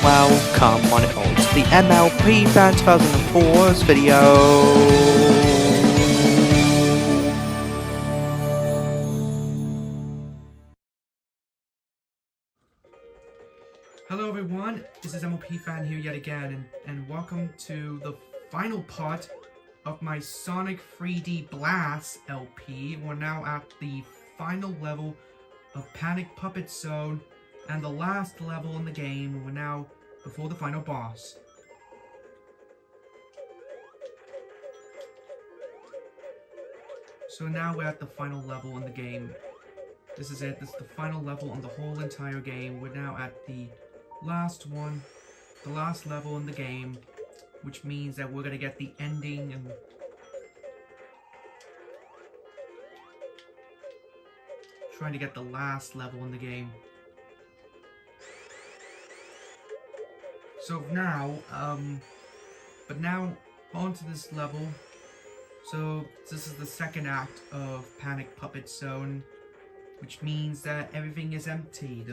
welcome on it all to the MLP Fan 2004's video. Hello everyone, this is MLP Fan here yet again, and welcome to the final part of my Sonic 3D Blast LP. We're now at the final level of Panic Puppet Zone, and the last level in the game. We're now before the final boss. So now we're at the final level in the game. This is it, this is the final level in the whole entire game. We're now at the last one, the last level in the game, which means that we're gonna get the ending and trying to get the last level in the game. So now, but now onto this level. So this is the second act of Panic Puppet Zone, which means that everything is empty.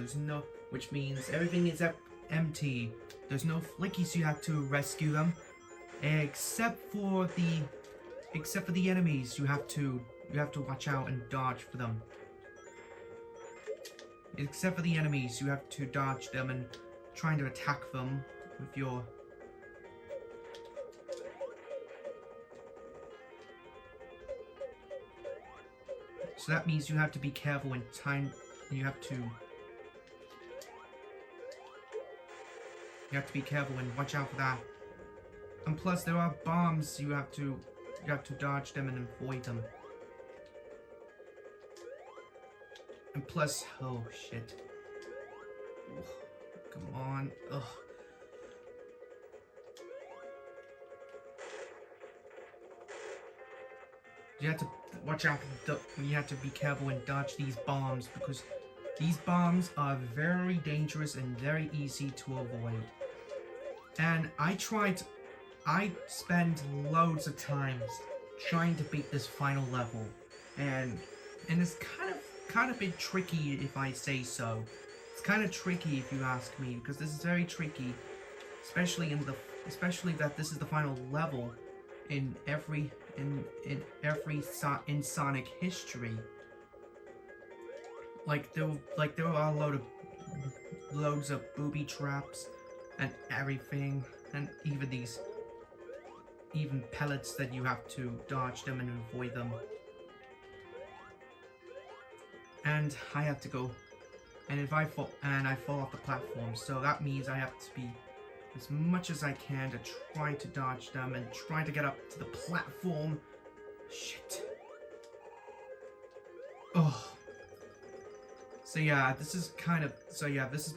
Which means everything is empty. There's no flickies. You have to rescue them, except for the enemies. You have to watch out and dodge for them. Except for the enemies, you have to dodge them and trying to attack them with your. So that means you have to be careful in time. You have to be careful and watch out for that. And plus, there are bombs. You have to dodge them and avoid them. And plus, oh shit! Ugh, come on! Ugh. You have to watch out. You have to be careful and dodge these bombs, because these bombs are very dangerous and very easy to avoid. And I spend loads of times trying to beat this final level, and it's kind of a bit tricky if I say so. It's kind of tricky if you ask me, because this is very tricky, especially that this is the final level in Sonic history. There are loads of booby traps and everything, and even pellets that you have to dodge them and avoid them. And I have to go, and if I fall off the platform, so that means I have to be as much as I can to try to dodge them and try to get up to the platform. Shit. Oh. So yeah, this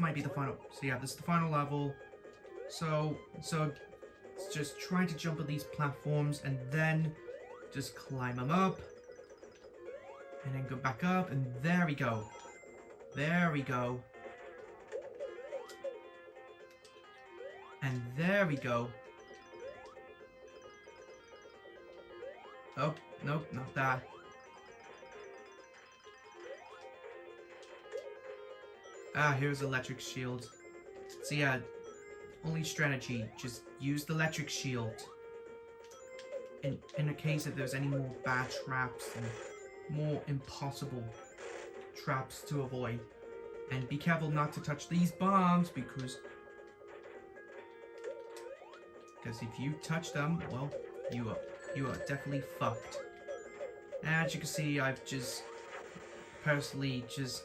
might be the final. So yeah, this is the final level. So it's just trying to jump on these platforms and then just climb them up. And then go back up, and there we go. There we go. And there we go. Oh, nope, not that. Ah, here's electric shield. So yeah, only strategy, just use the electric shield. In the case if there's any more bad traps and more impossible traps to avoid. And be careful not to touch these bombs, because if you touch them, well, you are definitely fucked. As you can see, I've just personally just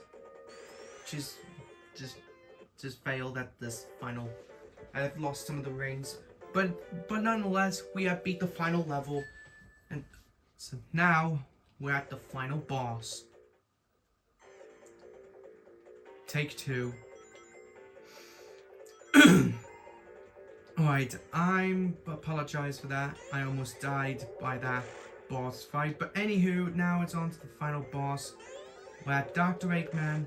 failed at this final. I've lost some of the rings, but nonetheless, we have beat the final level, and so now we're at the final boss. Take 2. Alright, I apologize for that. I almost died by that boss fight. But anywho, now it's on to the final boss. We're at Dr. Eggman.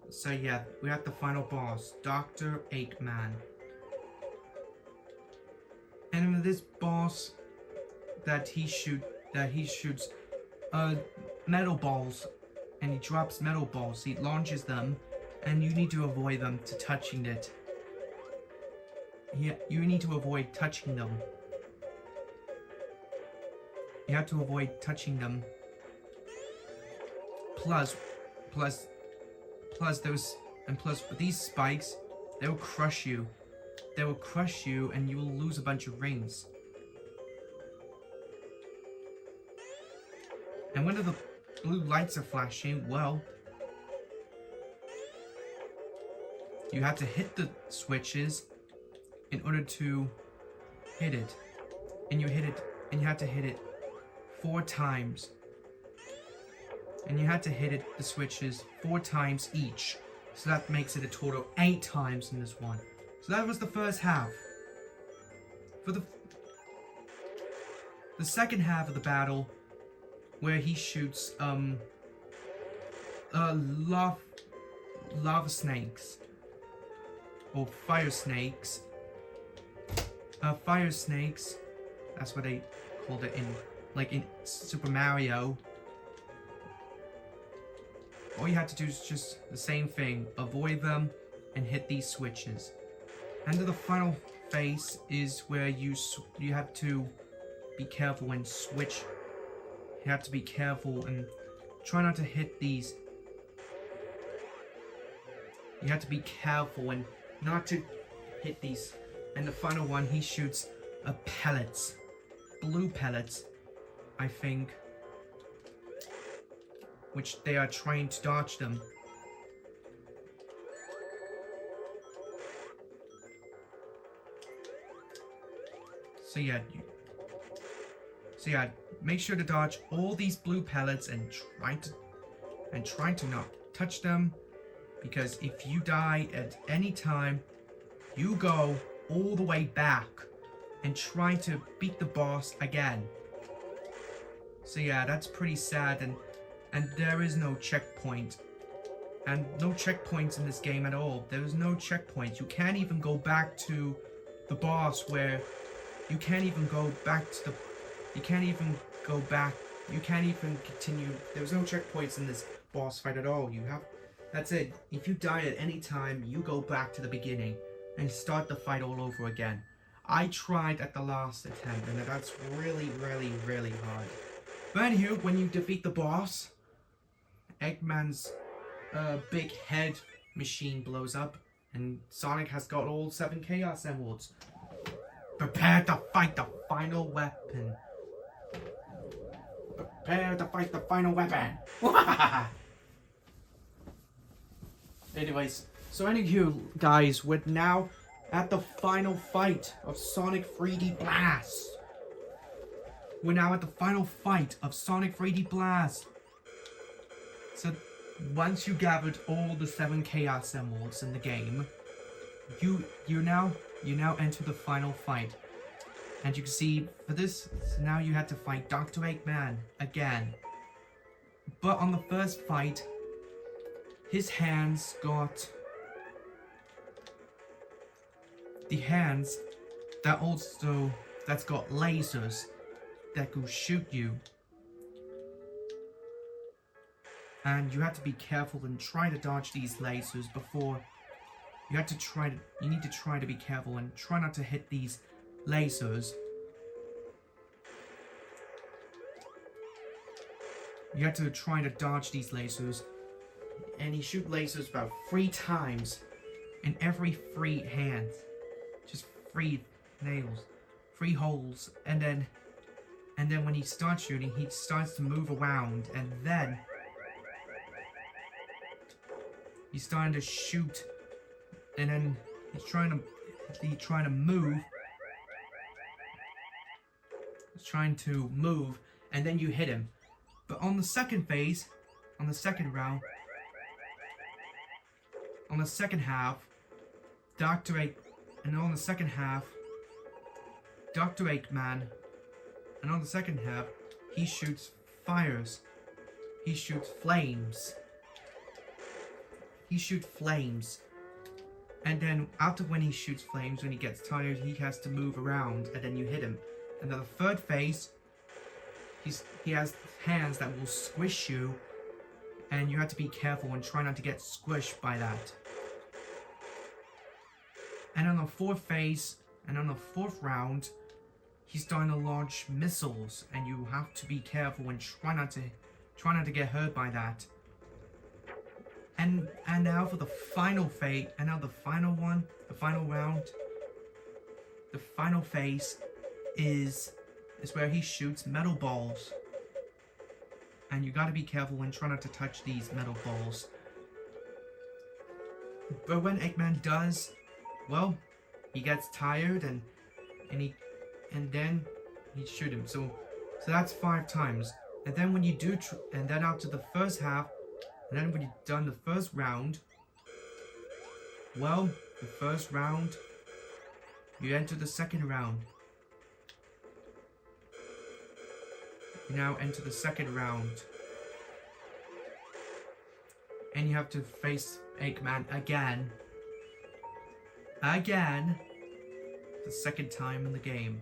So yeah, we're at the final boss, Dr. Eggman. And with this boss, that he shoots metal balls, and he drops metal balls. He launches them, and you need to avoid them to touching it. you need to avoid touching them. You have to avoid touching them. Plus these spikes, they will crush you. They will crush you and you will lose a bunch of rings. And when the blue lights are flashing, well, you have to hit the switches in order to hit it. And you have to hit it 4 times. And you had to hit the switches 4 times each. So that makes it a total of 8 times in this one. So that was the first half. For the second half of the battle, where he shoots lava snakes or fire snakes. Fire snakes. That's what they called it in Super Mario. All you have to do is just the same thing. Avoid them and hit these switches. And the final phase is where you have to be careful and switch. You have to be careful and try not to hit these. You have to be careful and not to hit these. And the final one, he shoots pellets. Blue pellets, I think. Which they are trying to dodge them. So yeah, make sure to dodge all these blue pellets and try to not touch them, because if you die at any time, you go all the way back and try to beat the boss again. So yeah, that's pretty sad, and there is no checkpoint. And no checkpoints in this game at all. There is no checkpoints. You can't even go back to the boss where you can't even go back to the... You can't even go back. You can't even continue. There's no checkpoints in this boss fight at all. That's it. If you die at any time, you go back to the beginning and start the fight all over again. I tried at the last attempt, and that's really, really, really hard. But anywho, when you defeat the boss, Eggman's big head machine blows up, and Sonic has got all 7 Chaos Emeralds. Prepare to fight the final weapon. Prepare to fight the final weapon. Anyways, so anywho, guys, we're now at the final fight of Sonic 3D Blast. We're now at the final fight of Sonic 3D Blast. So, once you gathered all the 7 Chaos Emeralds in the game, you now enter the final fight. And you can see, for this, now you had to fight Dr. Eggman again. But on the first fight, his hands got... The hands that's got lasers that will shoot you. And you have to be careful and try to dodge these lasers before... You need to try to be careful and try not to hit these lasers. You have to try to dodge these lasers. And you shoot lasers about 3 times in every 3 hands. Just 3 nails. 3 holes. And then when he starts shooting, he starts to move around, and then he's starting to shoot, and then he's trying to move. He's trying to move, and then you hit him. But on the second phase, on the second round, on the second half, Dr. Eggman, and on the second half, he shoots fires. He shoots flames. He shoots flames. And then after when he shoots flames, when he gets tired, he has to move around, and then you hit him. And then the third phase, he has hands that will squish you, and you have to be careful and try not to get squished by that. And on the fourth phase, And on the 4th round, he's starting to launch missiles, and you have to be careful and try not to get hurt by that. And now for the final fate, and now the final one, the final round, the final phase is where he shoots metal balls. And you gotta be careful and try not to touch these metal balls. But when Eggman does, well, he gets tired and then he shoot him. So that's 5 times. And then when you do, and then after the first half, and then when you've done the first round, well, the first round, you enter the second round. You now enter the second round. And you have to face Eggman again. Again. The second time in the game.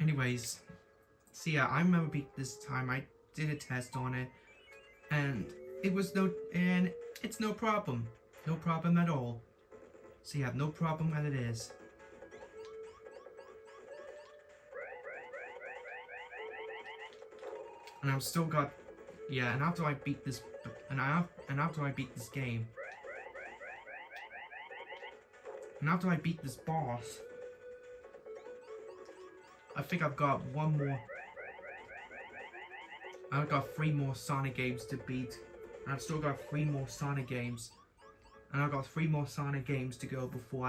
Anyways, so yeah, I remember this time I did a test on it, and it's no problem. No problem at all. So yeah, no problem as it is. And I've still got, yeah, and after I beat this, after I beat this game, and after I beat this boss, I think I've got one more. I've got 3 more Sonic games to beat. And I've still got 3 more Sonic games. And I've got 3 more Sonic games to go before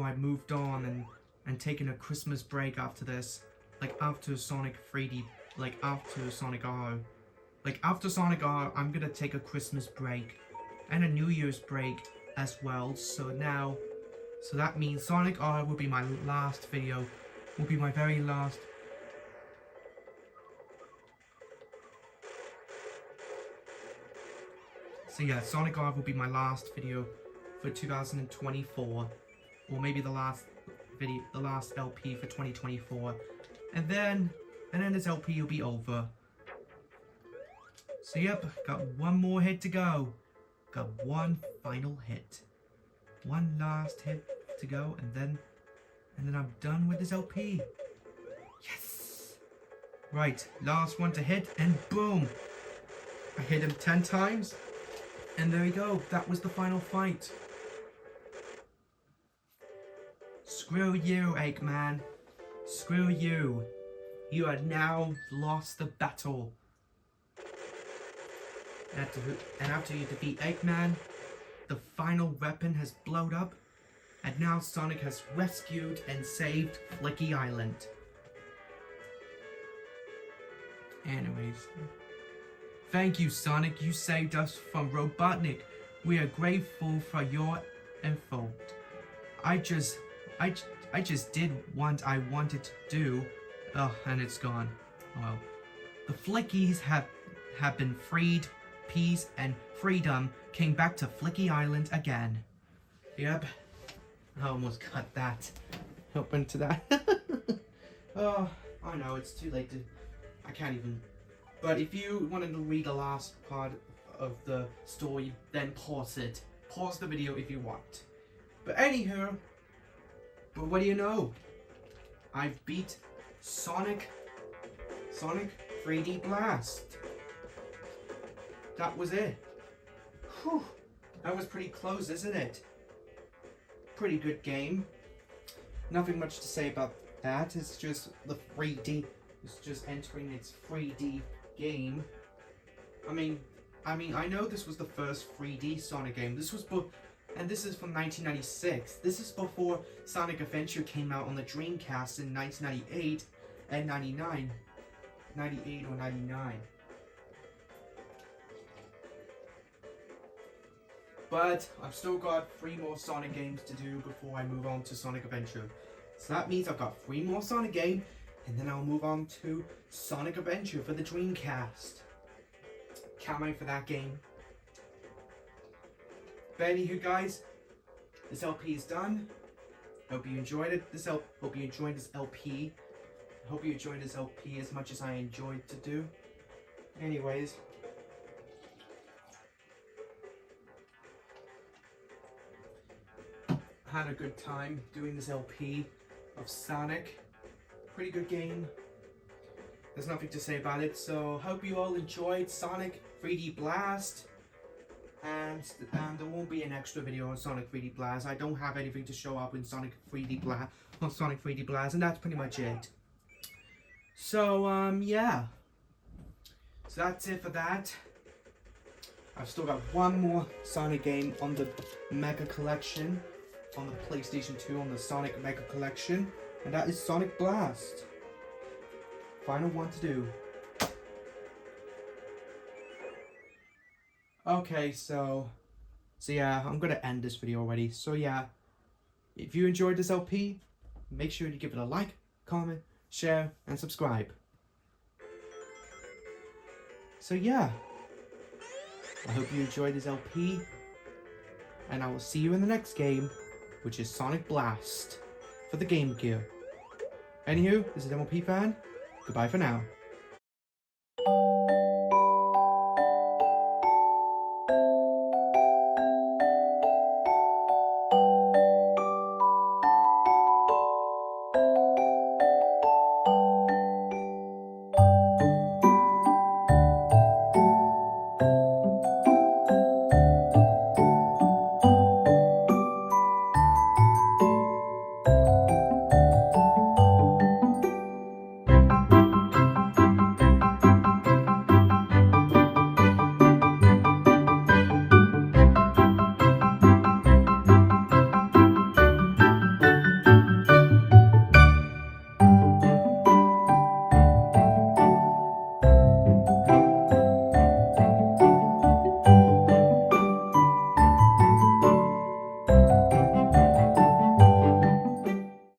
I moved on and taking a Christmas break after this. Like after Sonic 3D, like after Sonic R. Like after Sonic R, I'm gonna take a Christmas break and a New Year's break as well. So that means Sonic R will be my last video. Will be my very last. So yeah, Sonic R will be my last video for 2024, or maybe the last video, the last LP for 2024, and then this LP will be over. So yep, got one more hit to go. Got one final hit, one last hit to go, and then I'm done with this LP. Yes! Right, last one to hit, and boom! I hit him 10 times, and there we go. That was the final fight. Screw you, Eggman. Screw you. You have now lost the battle. And after you defeat Eggman, the final weapon has blown up, and now Sonic has rescued and saved Flicky Island. Anyways, thank you, Sonic. You saved us from Robotnik. We are grateful for your info. I just did what I wanted to do. Oh, and it's gone. Well, the Flickies have been freed. Peace and freedom came back to Flicky Island again. Yep. I almost cut that. Open to that. Oh, I know, it's too late to... I can't even... But if you wanted to read the last part of the story, then pause it. Pause the video if you want. But anywho... But what do you know? I've beat Sonic 3D Blast. That was it. Whew. That was pretty close, isn't it? Pretty good game. Nothing much to say about that. It's just the 3D. It's just entering its 3D game. I mean, I know this was the first 3D Sonic game. This was and this is from 1996. This is before Sonic Adventure came out on the Dreamcast in 1998 and 99. 98 or 99. But I've still got 3 more Sonic games to do before I move on to Sonic Adventure. So that means I've got 3 more Sonic games, and then I'll move on to Sonic Adventure for the Dreamcast. Can't wait for that game. But anywho guys, this LP is done. Hope you enjoyed it. Hope you enjoyed this LP. Hope you enjoyed this LP as much as I enjoyed to do. Anyways. Had a good time doing this LP of Sonic. Pretty good game. There's nothing to say about it. So hope you all enjoyed Sonic 3D Blast. And there won't be an extra video on Sonic 3D Blast. I don't have anything to show up in Sonic 3D Blast, and that's pretty much it. So yeah. So that's it for that. I've still got one more Sonic game on the Mega Collection, on the PlayStation 2, on the Sonic Mega Collection, and that is Sonic Blast. Final one to do. Okay, so yeah, I'm gonna end this video already. So yeah, if you enjoyed this LP, make sure you give it a like, comment, share, and subscribe. So yeah, I hope you enjoyed this LP, and I will see you in the next game, which is Sonic Blast for the Game Gear. Anywho, this is MLP Fan. Goodbye for now.